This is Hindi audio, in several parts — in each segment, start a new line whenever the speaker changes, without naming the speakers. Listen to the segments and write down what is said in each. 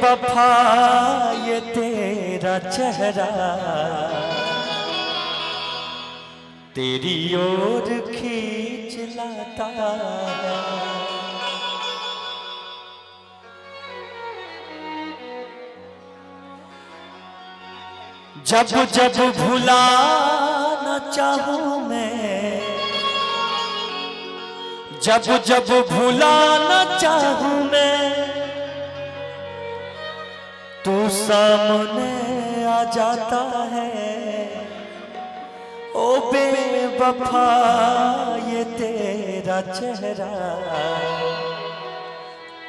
बेवफा ये तेरा चेहरा तेरी ओर खींच लाता है। जब जब भुलाना चाहूं मैं, जब जब भुलाना चाहूं मैं, तू सामने आ जाता है। ओ बेवफा ये तेरा चेहरा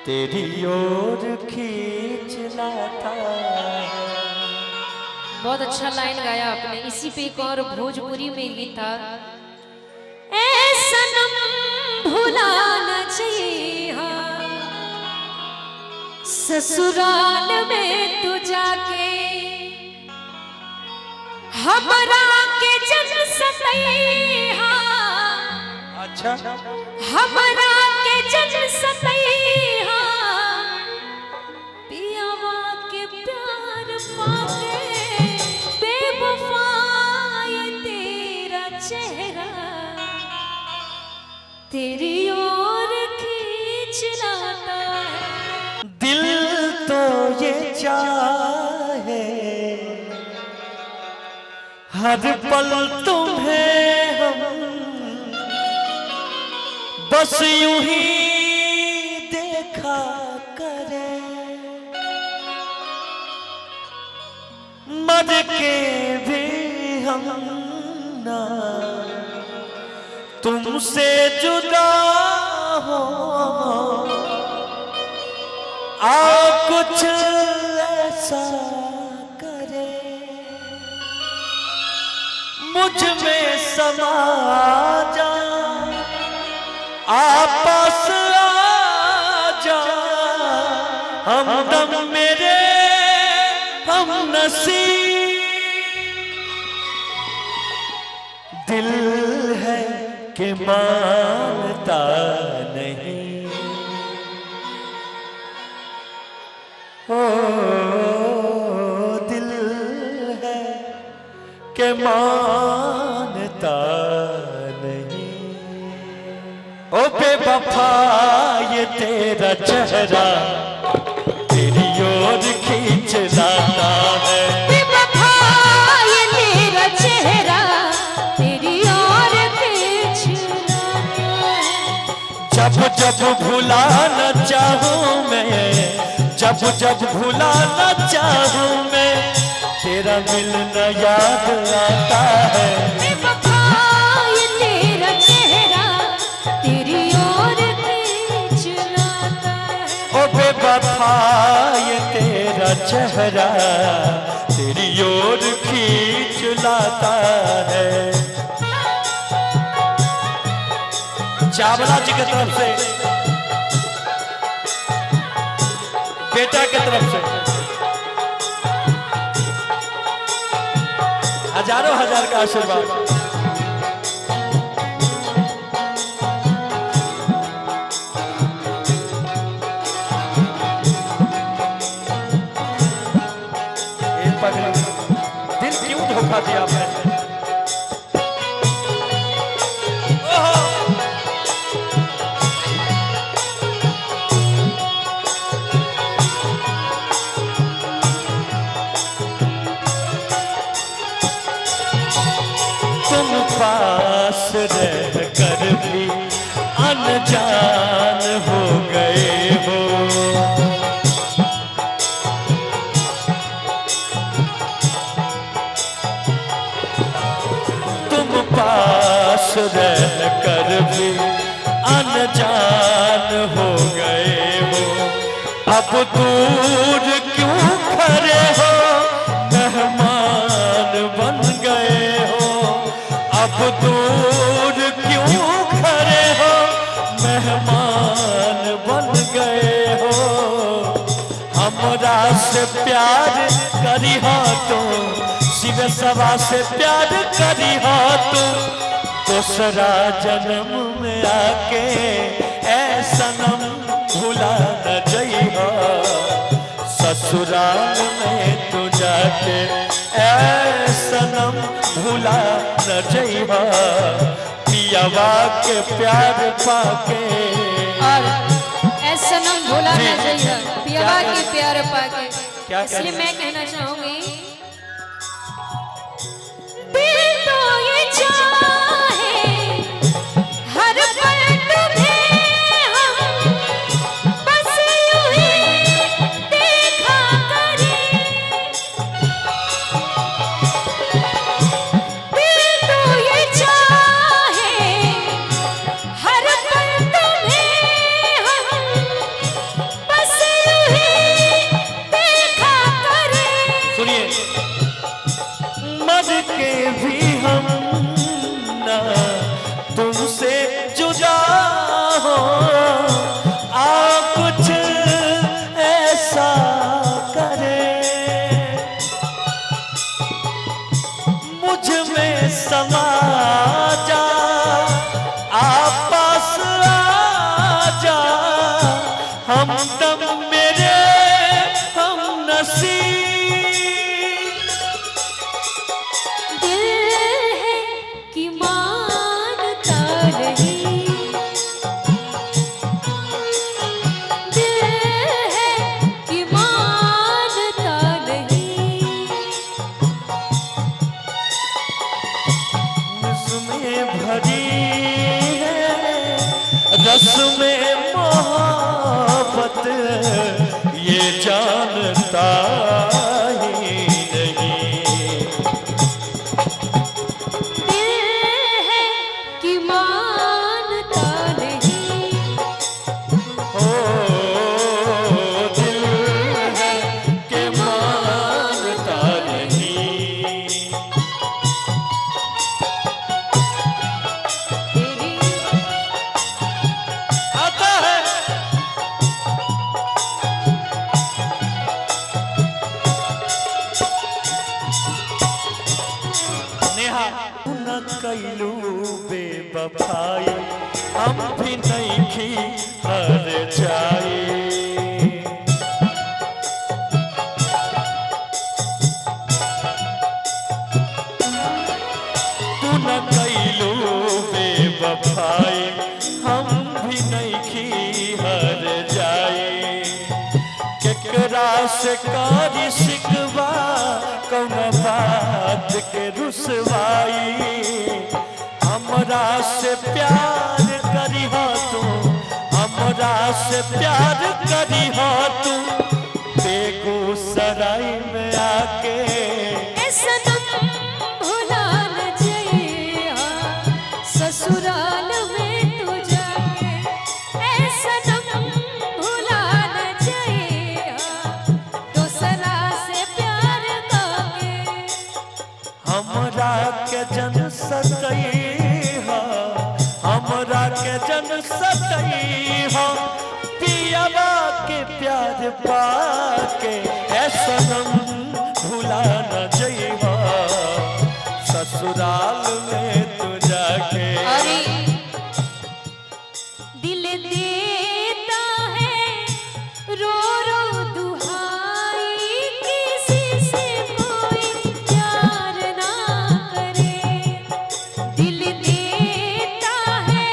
तेरी ओर खींच लाता है।
बहुत अच्छा लाइन गाया आपने। इसी पे एक और भोजपुरी में भी था, ऐ सनम भुलाना चाहिए ससुराल में तू जाके, हमरा के जन सतैहा।
अच्छा,
हमरा के जन सतैहा, पियावा के प्यार पाके बेवफा ये तेरा चेहरा तेरी ओर खींच लाता है।
दिल तो ये चाहे हर पल तुम्हें हम बस यूं ही देखा करें, मर के भी हम ना तुमसे जुदा हो। आओ कुछ ऐसा करे मुझ में समा जा, आपस आ जा, हमदम मेरे हम नसीब। दिल है कि मानता नहीं, ओ दिल है कि मानता नहीं। ओ बेवफा ये तेरा चेहरा तेरी ओर खींच लाता है।
बेवफा ये तेरा चेहरा तेरी ओर खींच लाता है।
जब जब भुलाना चाहूं मैं, जब जब भुलाना चाहूं मैं, तेरा मिलना याद आता है।
बेवफा ये तेरा चेहरा तेरी ओर खींच लाता है।
ओ बेवफा ये तेरा चेहरा तेरी ओर खींच लाता है। चावला जी की तरफ से, बेटा की तरफ से हजारों हजार का आशीर्वाद। दिल क्यों धोखा दिया आपने? तुम पास रह कर भी अनजान हो गए हो, पास रह कर भी अनजान हो गए हो। अब दूर क्यों खड़े हो, मेहमान बन गए हो। अब दूर क्यों खड़े हो, मेहमान बन गए हो। हमरा से प्यार करी हो तुम, शिव सभा से प्यार करी हो तुम, दूसरा जन्म में आके ऐ सनम भुला न जइहो। ससुराल में तू जाके ऐ सनम भूला न जइहा पियावा के प्यार पाके।
और ऐसा न भूला न जाइए पियावा के प्यार पाके।
क्या
इसलिए मैं कहना चाहूंगी दिल तो ये चाहे हर पल तुम्हें हम बस यूं ही देखा करें। दिल तो ये चाहे हर पल तुम्हें हम बस यूं ही देखा करें।
सुनिए, मर के भी हम ना तुमसे जुदा हो आ कुछ ऐसा करे मुझ में समा जा पास आ जा हमदम मेरे हम नसीब।
दिल है कि मानता नहीं दिल है कि मानता नहीं
उसमें भरी है रस में मोहब्बत ये जानता ही नहीं।
दिल है कि मानता नहीं
ओ दिल है कि मानता नहीं।
तेरी
आता है नेहा न कैलू बेवफाई हम भी नहीं खी हर जाए। तू न कैलू बेवफाई हम भी नहीं खी हर जाए। केकरा से कारी शिकवा कौन बात के रुसवाई हमरा से प्यार करी हो तू हमरा से प्यार करी हो तू बेगूसराय में आके।
ऐसा न भूला न जाइए ससुराल में तू जाके। ऐसा न भूला न जाइए दूसरा से प्यार करके।
हमरा के जन सतई हो हमरा के जन सतई हो पियावा के प्यार पाके। ऐसा भूला न जइहा ससुराल में तू जाके।
अरे दिल देता है रो रो दुहाई किसी से कोई प्यार ना करे। दिल देता है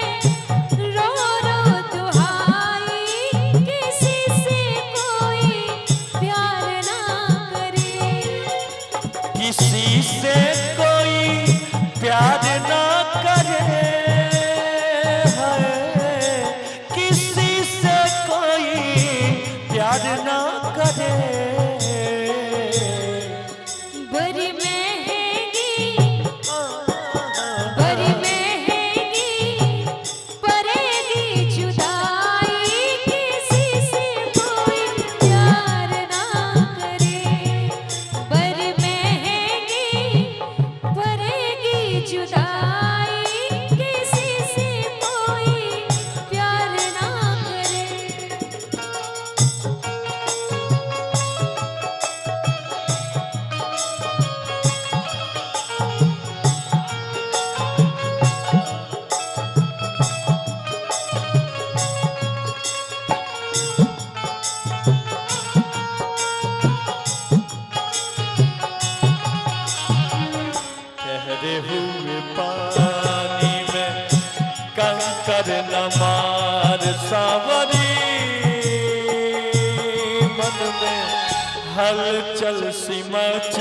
रो रो दुहाई किसी से कोई प्यार ना करे।
किसी से कोई प्यार ना करे है किसी से कोई प्यार ना करे।
बड़ी महंगी पड़ेगी जुदाई किसी से कोई प्यार ना करे। बड़ी महंगी पड़ेगी जुदाई किसी से कोई प्यार ना करे।
मन में हलचल सी मच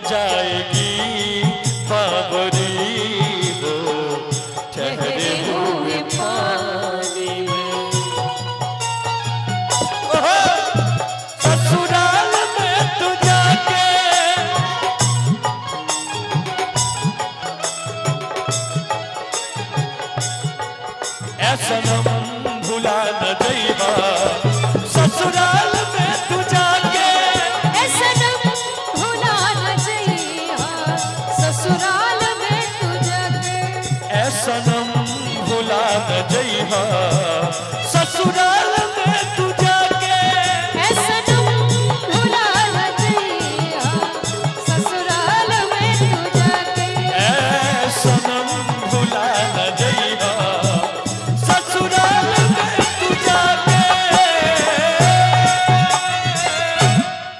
जाएगी बाबरी वो ठहरे हुए पानी में। ओहो, ससुराल में तू जाके ऐ सनम भुला न जइहा